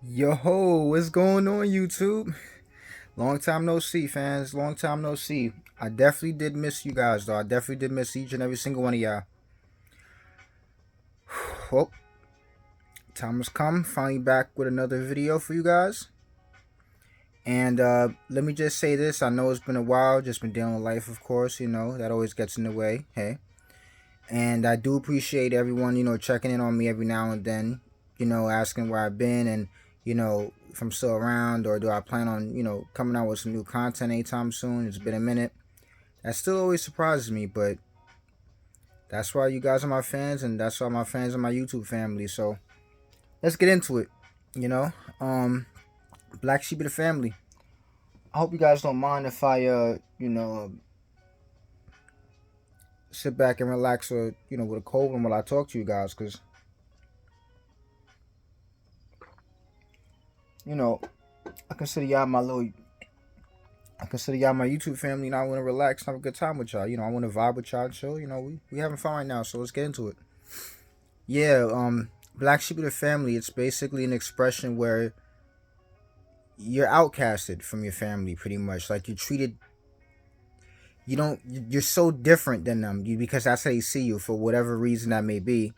Yo ho, what's going on, YouTube? Long time no see, fans. Long time no see. I definitely did miss you guys, though. I definitely did miss each and every single one of y'all. Well, time has come. Finally back with another video for you guys. And let me just say this. I know it's been a while. Just been dealing with life, of course. That always gets in the way. Hey. And I do appreciate everyone, checking in on me every now and then. Asking where I've been and, if I'm still around or do I plan on, coming out with some new content anytime soon. It's been a minute. That still always surprises me, but that's why you guys are my fans and that's why my fans are my YouTube family. So let's get into it. You know, um, Black Sheep of the family. I hope you guys don't mind if I, sit back and relax or, with a cold one while I talk to you guys, because, you know, I consider y'all my little I consider y'all my YouTube family, and I want to relax and have a good time with y'all. I want to vibe with y'all and chill. We having fun right now, so let's get into it. Yeah, Black Sheep of the family. It's basically an expression where you're outcasted from your family, pretty much. Like you're treated. You don't. You're so different than them, because that's how they see you for whatever reason that may be,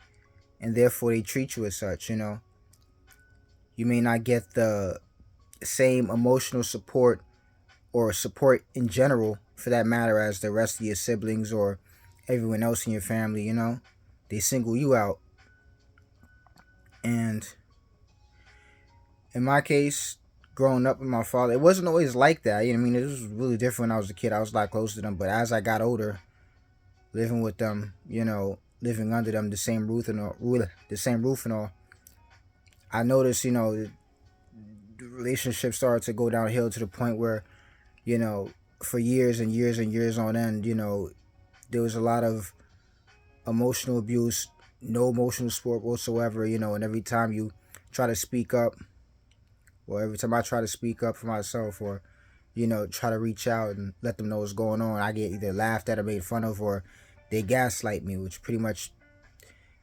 and therefore they treat you as such. You may not get the same emotional support or support in general, for that matter, as the rest of your siblings or everyone else in your family. They single you out. And in my case, growing up with my father, it wasn't always like that. It was really different when I was a kid. I was a lot closer to them. But as I got older, living with them, living under them, the same roof and all, I noticed, the relationship started to go downhill to the point where, you know, for years and years and years on end, there was a lot of emotional abuse, no emotional support whatsoever, and every time you try to speak up, or every time I try to speak up for myself, or, try to reach out and let them know what's going on, I get either laughed at or made fun of, or they gaslight me, which pretty much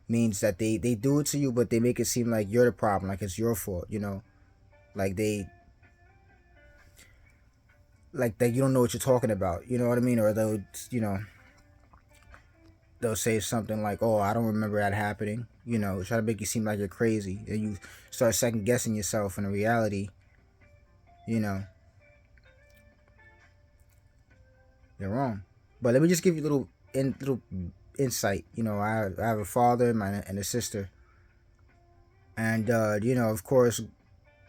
means that they do it to you, but they make it seem like you're the problem, like it's your fault, like like that you don't know what you're talking about, you know what I mean? Or they'll say something like, "Oh, I don't remember that happening." Try to make you seem like you're crazy, and you start second guessing yourself. And in reality, you know, you're wrong. But let me just give you a little insight. I have a father and a sister, and of course,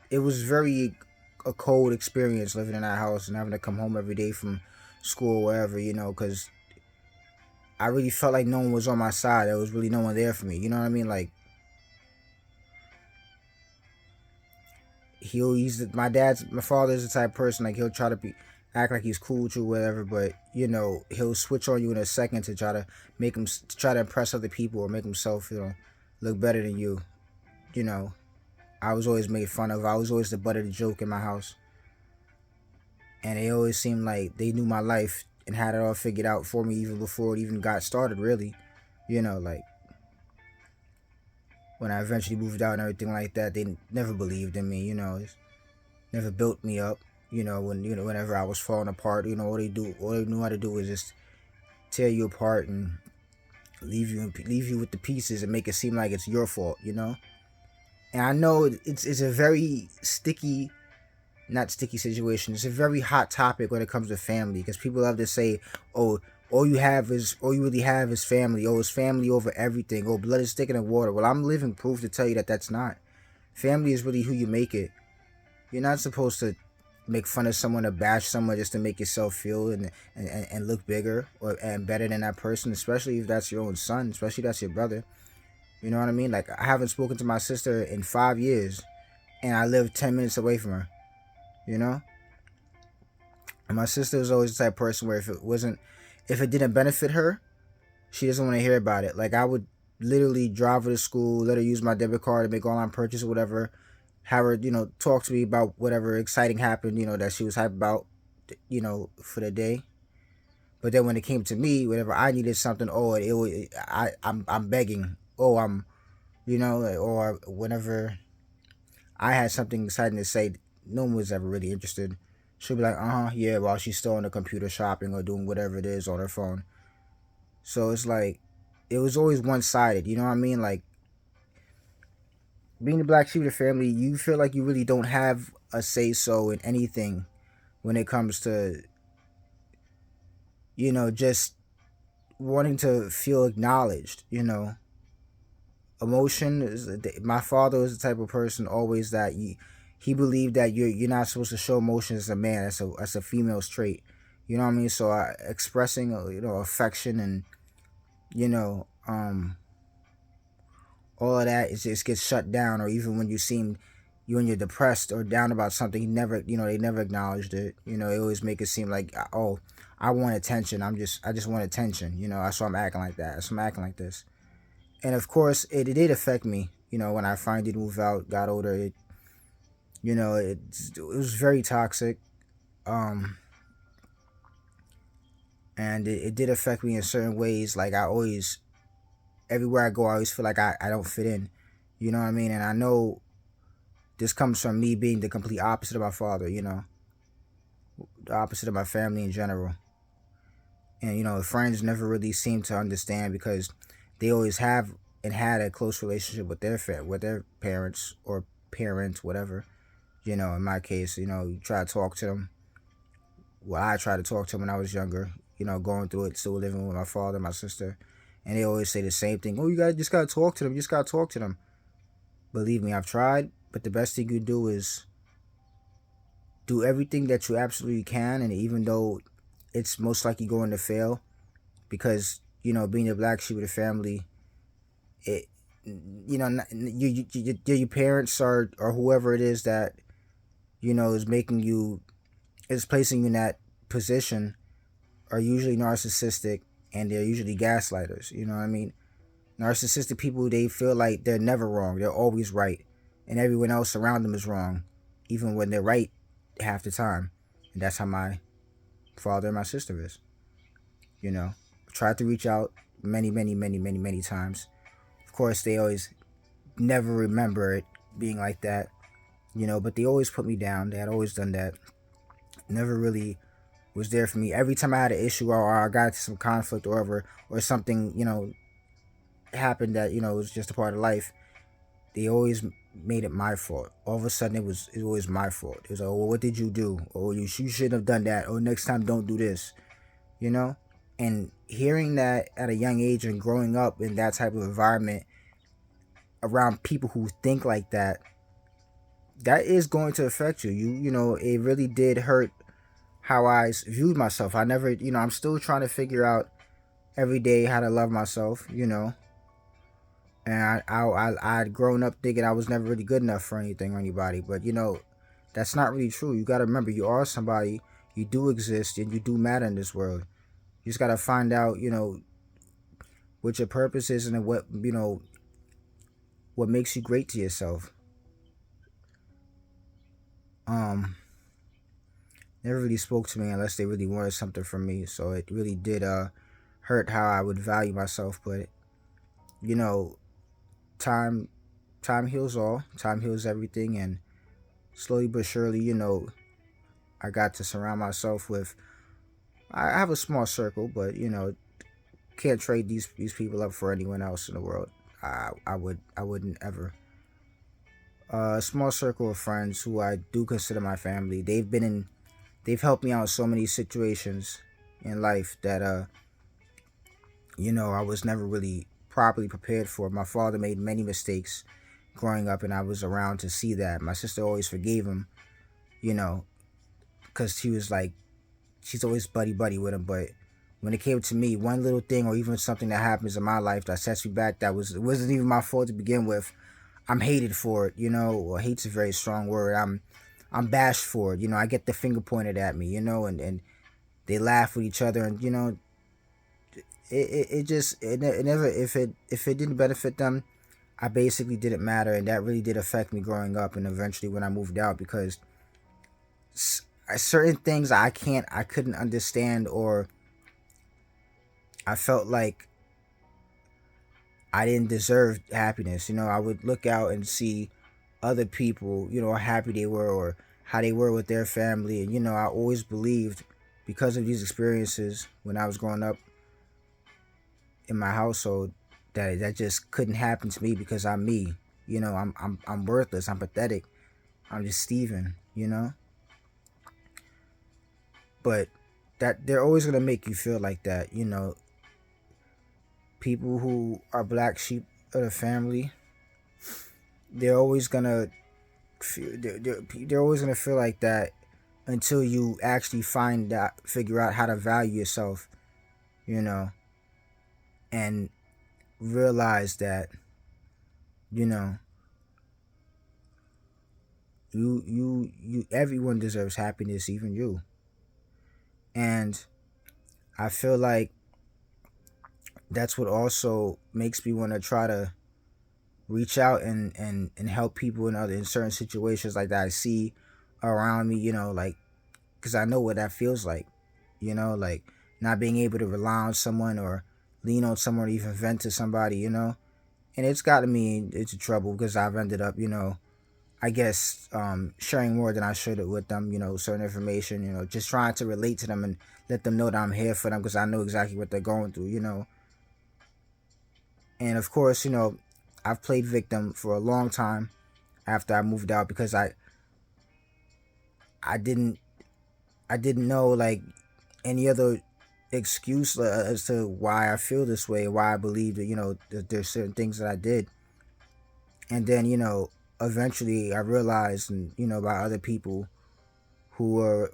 it was very a cold experience living in that house and having to come home every day from school or wherever. Because I really felt like no one was on my side. There was really no one there for me. You know what I mean? Like my father's the type of person, like he'll try to act like he's cool to whatever, but he'll switch on you in a second to try to impress other people or make himself look better than you. You know, I was always made fun of. I was always the butt of the joke in my house, and they always seemed like they knew my life and had it all figured out for me even before it even got started. Really, like when I eventually moved out and everything like that, they never believed in me. Never built me up. Whenever I was falling apart, all they knew how to do was just tear you apart and leave you with the pieces and make it seem like it's your fault. And I know it's a very sticky, not sticky situation. It's a very hot topic when it comes to family, because people love to say, "Oh, all you really have is family. Oh, it's family over everything. Oh, blood is thicker than water." Well, I'm living proof to tell you that that's not. Family is really who you make it. You're not supposed to make fun of someone or bash someone just to make yourself feel and look bigger and better than that person, especially if that's your own son, especially if that's your brother. You know what I mean? Like, I haven't spoken to my sister in 5 years, and I live 10 minutes away from her. You know? And my sister was always the type of person where if it didn't benefit her, she doesn't want to hear about it. Like, I would literally drive her to school, let her use my debit card to make online purchase or whatever, have her, talk to me about whatever exciting happened, that she was hyped about, for the day. But then when it came to me, whenever I needed something, I'm begging. Oh, or whenever I had something exciting to say, no one was ever really interested. She'll be like, yeah, while she's still on the computer shopping or doing whatever it is on her phone. So it's like, it was always one sided. You know what I mean? Like, being the black sheep of the family, you feel like you really don't have a say so in anything when it comes to, just wanting to feel acknowledged. Emotion is, my father was the type of person always that he believed that you're not supposed to show emotion as a man. That's a female's trait. You know what I mean? So expressing affection and you know um all of that is just gets shut down. Or even when when you're depressed or down about something, they never acknowledged it. They always make it seem like, oh, I want attention. I just want attention. That's why I'm acting like that. That's why I'm acting like this. And of course, it did affect me. When I finally did move out, got older, it was very toxic. Um, and it did affect me in certain ways. Like, everywhere I go, I always feel like I don't fit in. You know what I mean? And I know this comes from me being the complete opposite of my father, the opposite of my family in general. And, friends never really seem to understand because they always have and had a close relationship with their parents or parents, whatever. In my case, you try to talk to them. Well, I tried to talk to them when I was younger, going through it, still living with my father, my sister. And they always say the same thing. Oh, just gotta talk to them. You just gotta talk to them. Believe me, I've tried, but the best thing you do is do everything that you absolutely can. And even though it's most likely going to fail, because, being the black sheep of the family, it, your parents or whoever it is that, is placing you in that position are usually narcissistic, and they're usually gaslighters. You know what I mean? Narcissistic people, they feel like they're never wrong. They're always right. And everyone else around them is wrong, even when they're right half the time. And that's how my father and my sister is. I tried to reach out many, many, many, many, many times. Of course, they always never remember it being like that, but they always put me down. They had always done that. Never really was there for me. Every time I had an issue or I got into some conflict or whatever, or something, happened that, was just a part of life, they always made it my fault. All of a sudden, it was always my fault. It was like, oh, well, what did you do? Or you shouldn't have done that. Or next time, don't do this. And hearing that at a young age and growing up in that type of environment around people who think like that, that is going to affect you. It really did hurt how I viewed myself. I never, I'm still trying to figure out every day how to love myself, and I'd grown up thinking I was never really good enough for anything or anybody. But that's not really true. You got to remember, you are somebody. You do exist, and you do matter in this world. You just got to find out, what your purpose is, and what makes you great to yourself. Never really spoke to me unless they really wanted something from me. So it really did hurt how I would value myself. But you know, time time heals all. Time heals everything, and slowly but surely, I got to surround myself with. I have a small circle, but can't trade these people up for anyone else in the world. I wouldn't ever. A small circle of friends who I do consider my family. They've helped me out in so many situations in life that I was never really properly prepared for. My father made many mistakes growing up, and I was around to see that. My sister always forgave him, you know, because she was like, she's always buddy buddy with him. But when it came to me, one little thing or even something that happens in my life that sets me back, it wasn't even my fault to begin with. I'm hated for it, Well, hate's a very strong word. I'm bashed for it, I get the finger pointed at me, and they laugh with each other, and it never, if it didn't benefit them, I basically didn't matter, and that really did affect me growing up, and eventually when I moved out, because certain things I couldn't understand, or I felt like I didn't deserve happiness. I would look out and see, other people, how happy they were or how they were with their family. And, I always believed, because of these experiences when I was growing up in my household, that just couldn't happen to me because I'm me. I'm worthless. I'm pathetic. I'm just Steven. But that they're always gonna make you feel like that. People who are black sheep of the family, they're always gonna they're always gonna feel like that until you actually figure out how to value yourself, you know, and realize that you know you everyone deserves happiness, even you. And I feel like that's what also makes me want to try to reach out and help people in certain situations like that I see around me, like, because I know what that feels like not being able to rely on someone or lean on someone or even vent to somebody. And it's gotten me into trouble because I've ended up, I guess, sharing more than I should with them, certain information, just trying to relate to them and let them know that I'm here for them because I know exactly what they're going through. And of course, I've played victim for a long time after I moved out because I didn't I didn't know like any other excuse as to why I feel this way, why I believe that that there's certain things that I did. And then eventually I realized, and by other people who were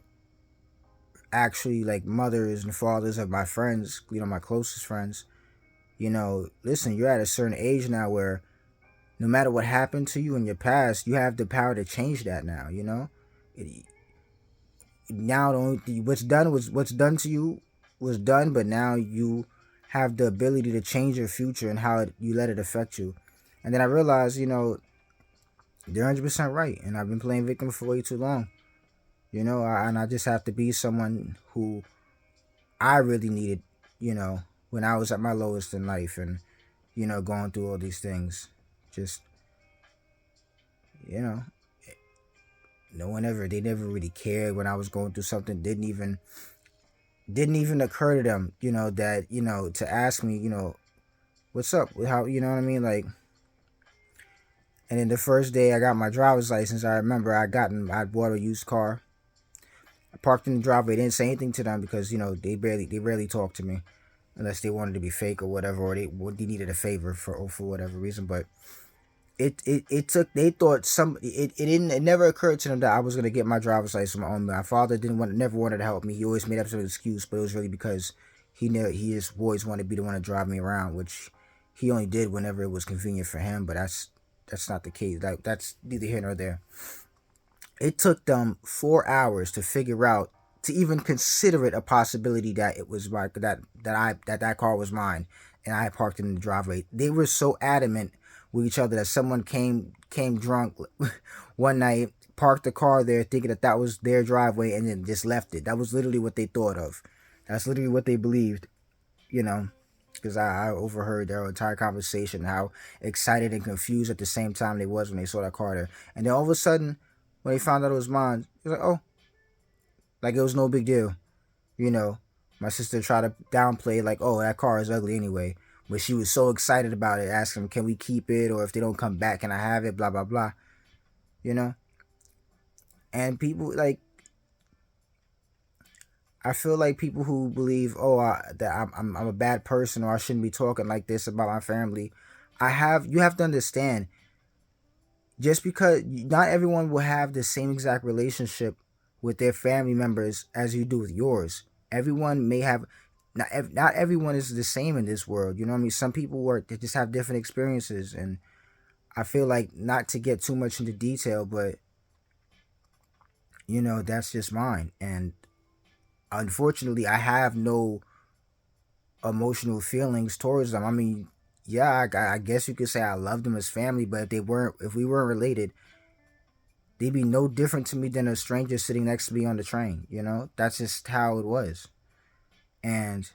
actually like mothers and fathers of my friends, my closest friends. Listen, you're at a certain age now where no matter what happened to you in your past, you have the power to change that now. It, now the only thing, what's done to you was done, but now you have the ability to change your future and how you let it affect you. And then I realized, they're 100% right, and I've been playing victim for way too long. And I just have to be someone who I really needed, when I was at my lowest in life and going through all these things. Just you know, no one ever they never really cared when I was going through something. Didn't even occur to them, that to ask me, what's up, how, you know what I mean, like. And then the first day I got my driver's license, I remember I bought a used car. I parked in the driveway. Didn't say anything to them because they barely talked to me unless they wanted to be fake or whatever, or they needed a favor for whatever reason. But it took, they thought it never occurred to them that I was gonna get my driver's license on my own. My father never wanted to help me. He always made up some excuse, but it was really because he just always wanted to be the one to drive me around, which he only did whenever it was convenient for him. But that's not the case. That's neither here nor there. It took them 4 hours to figure out, to even consider it a possibility that it was that car was mine, and I parked in the driveway. They were so adamant with each other that someone came drunk one night, parked the car there, thinking that was their driveway, and then just left it. That was literally what they thought of. That's literally what they believed. You know, because I overheard their entire conversation, how excited and confused at the same time they was when they saw that car there. And then all of a sudden, when they found out it was mine, it was like, oh, like it was no big deal. You know, my sister tried to downplay, like, oh, that car is ugly anyway. But she was so excited about it, asking them, can we keep it? Or if they don't come back, can I have it? Blah, blah, blah. You know? And people, like, I feel like people who believe, oh, that I'm a bad person or I shouldn't be talking like this about my family. You have to understand, just because not everyone will have the same exact relationship with their family members as you do with yours. Everyone may have, not everyone is the same in this world. You know what I mean? Some people they just have different experiences, and I feel like, not to get too much into detail, but that's just mine. And unfortunately, I have no emotional feelings towards them. I mean, yeah, I guess you could say I love them as family, but if we weren't related, they'd be no different to me than a stranger sitting next to me on the train. That's just how it was. And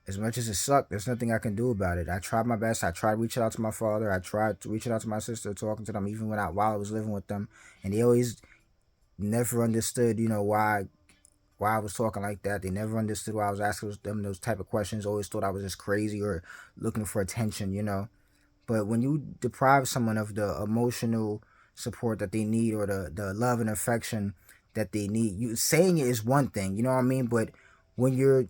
as much as it sucked, there's nothing I can do about it. I tried my best. I tried reaching out to my father. I tried to reaching out to my sister, talking to them, even while I was living with them, and they always never understood, why I was talking like that. They never understood why I was asking them those type of questions. Always thought I was just crazy or looking for attention. But when you deprive someone of the emotional support that they need, or the love and affection that they need, you saying it is one thing, you know what I mean? But when you're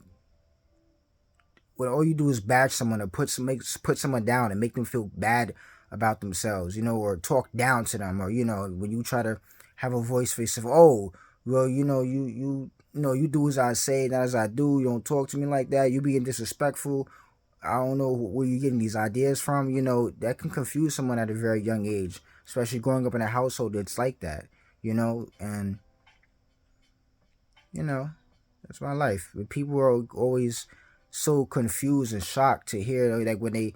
when all you do is bash someone or put someone down and make them feel bad about themselves, or talk down to them, or when you try to have a voice face of, oh, well, you do as I say, not as I do. You don't talk to me like that. You being disrespectful. I don't know where you're getting these ideas from. That can confuse someone at a very young age, especially growing up in a household that's like that. And you know, that's my life. But people are always so confused and shocked to hear, like, when they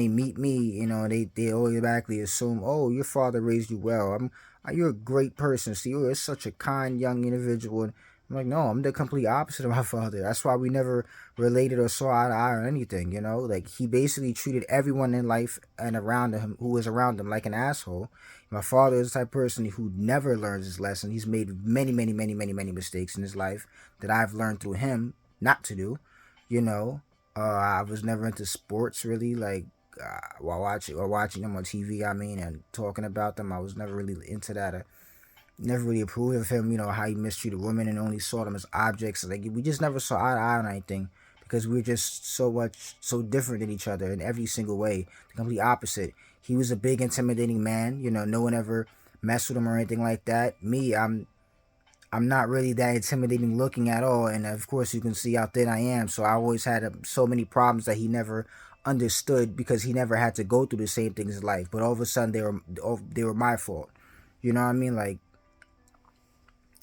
meet me, they automatically assume, oh, your father raised you well. You're a great person. See, you're such a kind young individual. And I'm like, no, I'm the complete opposite of my father. That's why we never related or saw eye to eye or anything. Like, he basically treated everyone in life and around him who was around him like an asshole. My father is the type of person who never learns his lesson. He's made many, many, many, many, many mistakes in his life that I've learned through him not to do. I was never into sports really, like, while watching them on TV. I mean, and talking about them, I was never really into that. I never really approved of him. How he mistreated women and only saw them as objects. Like, we just never saw eye to eye on anything because we are just so different than each other in every single way. The complete opposite. He was a big, intimidating man. No one ever messed with him or anything like that. Me, I'm not really that intimidating looking at all, and of course you can see how thin I am. So I always had so many problems that he never understood because he never had to go through the same things in life. But all of a sudden they were my fault. You know what I mean? Like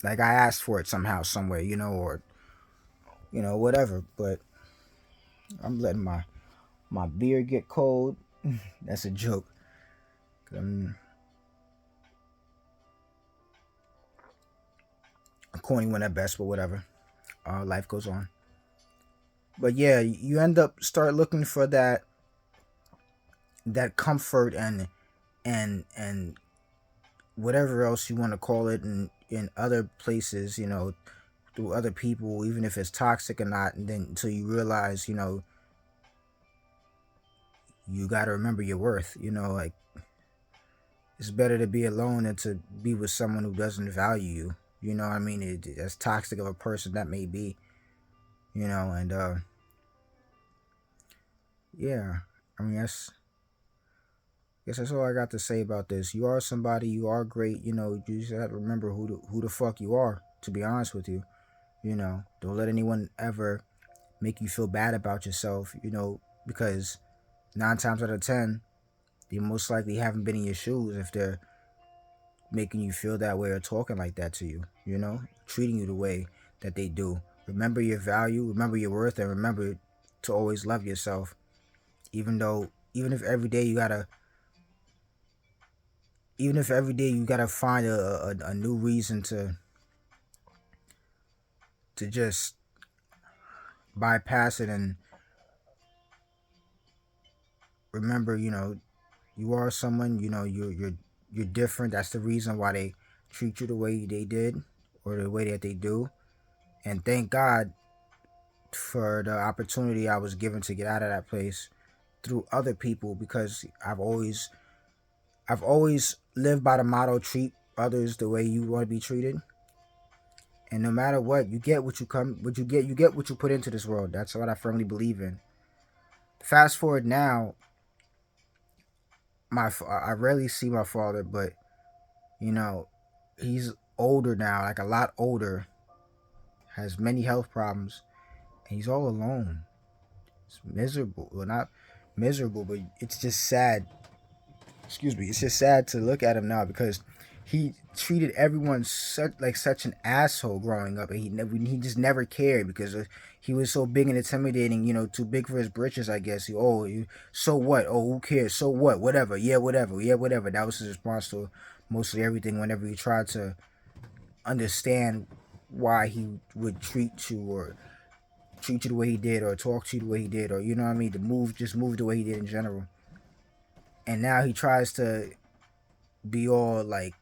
I asked for it somehow, somewhere, or whatever. But I'm letting my beer get cold. That's a joke. I'm a corny one at best, but whatever. Life goes on. But yeah, you end up start looking for that comfort and whatever else you want to call it in other places, through other people, even if it's toxic or not. And then until you realize, you got to remember your worth. Like, it's better to be alone than to be with someone who doesn't value you. You know what I mean? As toxic of a person that may be, and yeah, I mean, guess that's all I got to say about this. You are somebody. You are great. You just have to remember who the fuck you are. To be honest with you, don't let anyone ever make you feel bad about yourself. Because 9 times out of 10, they most likely haven't been in your shoes if they're making you feel that way or talking like that to you. Treating you the way that they do. Remember your value. Remember your worth, and remember to always love yourself. Even if every day you gotta find a new reason to just bypass it, and remember, you are someone, you're different. That's the reason why they treat you the way they did or the way that they do. And thank God for the opportunity I was given to get out of that place through other people, because I've always lived by the motto, treat others the way you want to be treated. And no matter what, you get you get what you put into this world. That's what I firmly believe in. Fast forward now, I rarely see my father, but he's older now, like a lot older, has many health problems, and he's all alone. It's miserable. Well, not miserable, but it's just sad. Excuse me. It's just sad to look at him now because he treated everyone such an asshole growing up, and he just never cared because he was so big and intimidating. Too big for his britches, I guess. So what? Oh, who cares? So what? Whatever. Yeah, whatever. Yeah, whatever. That was his response to mostly everything. Whenever he tried to understand why he would treat you or treat you the way he did, or talk to you the way he did, or you know what I mean, to move the way he did in general. And now he tries to be all like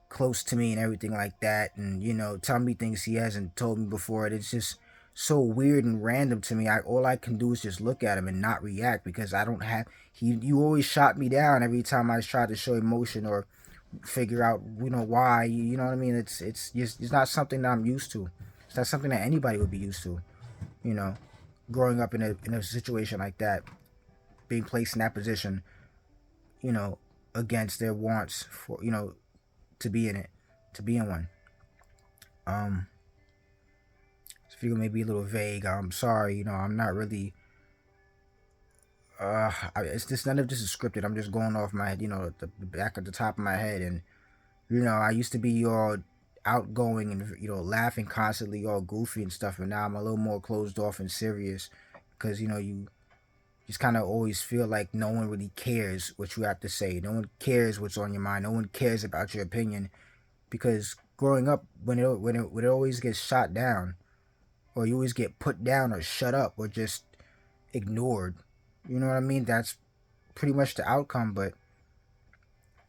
close to me and everything like that, and tell me things he hasn't told me before. It's just so weird and random to me. All I can do is just look at him and not react, because I don't have you always shot me down every time I try to show emotion or figure out why. You know what I mean? It's not something that I'm used to. It's not something that anybody would be used to. You know, growing up in a situation like that, being placed in that position, you know, against their wants for to be in it, to be in one. This video may be a little vague. I'm sorry. I'm not really. It's just none of this is scripted. I'm just going off my head. The back of the top of my head, and I used to be all outgoing and laughing constantly, all goofy and stuff, and now I'm a little more closed off and serious, because you just kind of always feel like no one really cares what you have to say. No one cares what's on your mind. No one cares about your opinion, because growing up, when it always gets shot down, or you always get put down or shut up or just ignored. You know what I mean? That's pretty much the outcome. But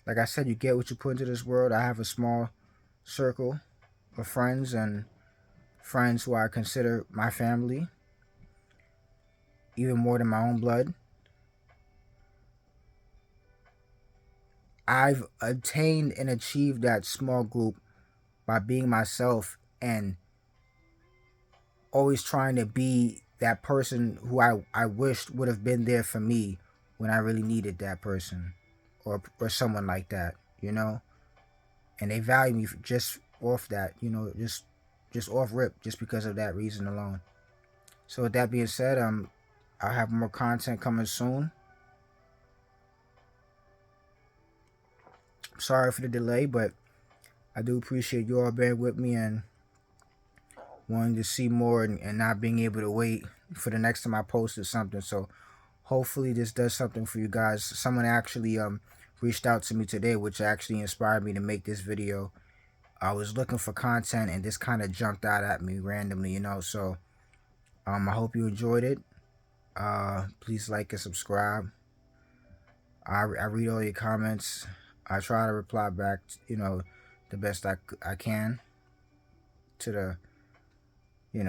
like I said, you get what you put into this world. I have a small circle of friends, and friends who I consider my family, even more than my own blood. I've attained and achieved that small group by being myself and always trying to be that person who I wished would have been there for me when I really needed that person, or someone like that, and they value me just off that, just off rip, just because of that reason alone. So with that being said, I'll have more content coming soon. Sorry for the delay, but I do appreciate you all being with me and wanting to see more, and not being able to wait for the next time I posted something. So hopefully this does something for you guys. Someone actually reached out to me today, which actually inspired me to make this video. I was looking for content, and this kind of jumped out at me randomly, so I hope you enjoyed it. Please like and subscribe. I read all your comments. I try to reply back, the best I can to the, I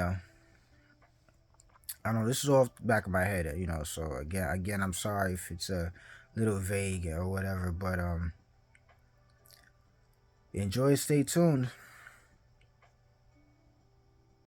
don't know, this is off the back of my head, so again, I'm sorry if it's a little vague or whatever, but enjoy, stay tuned.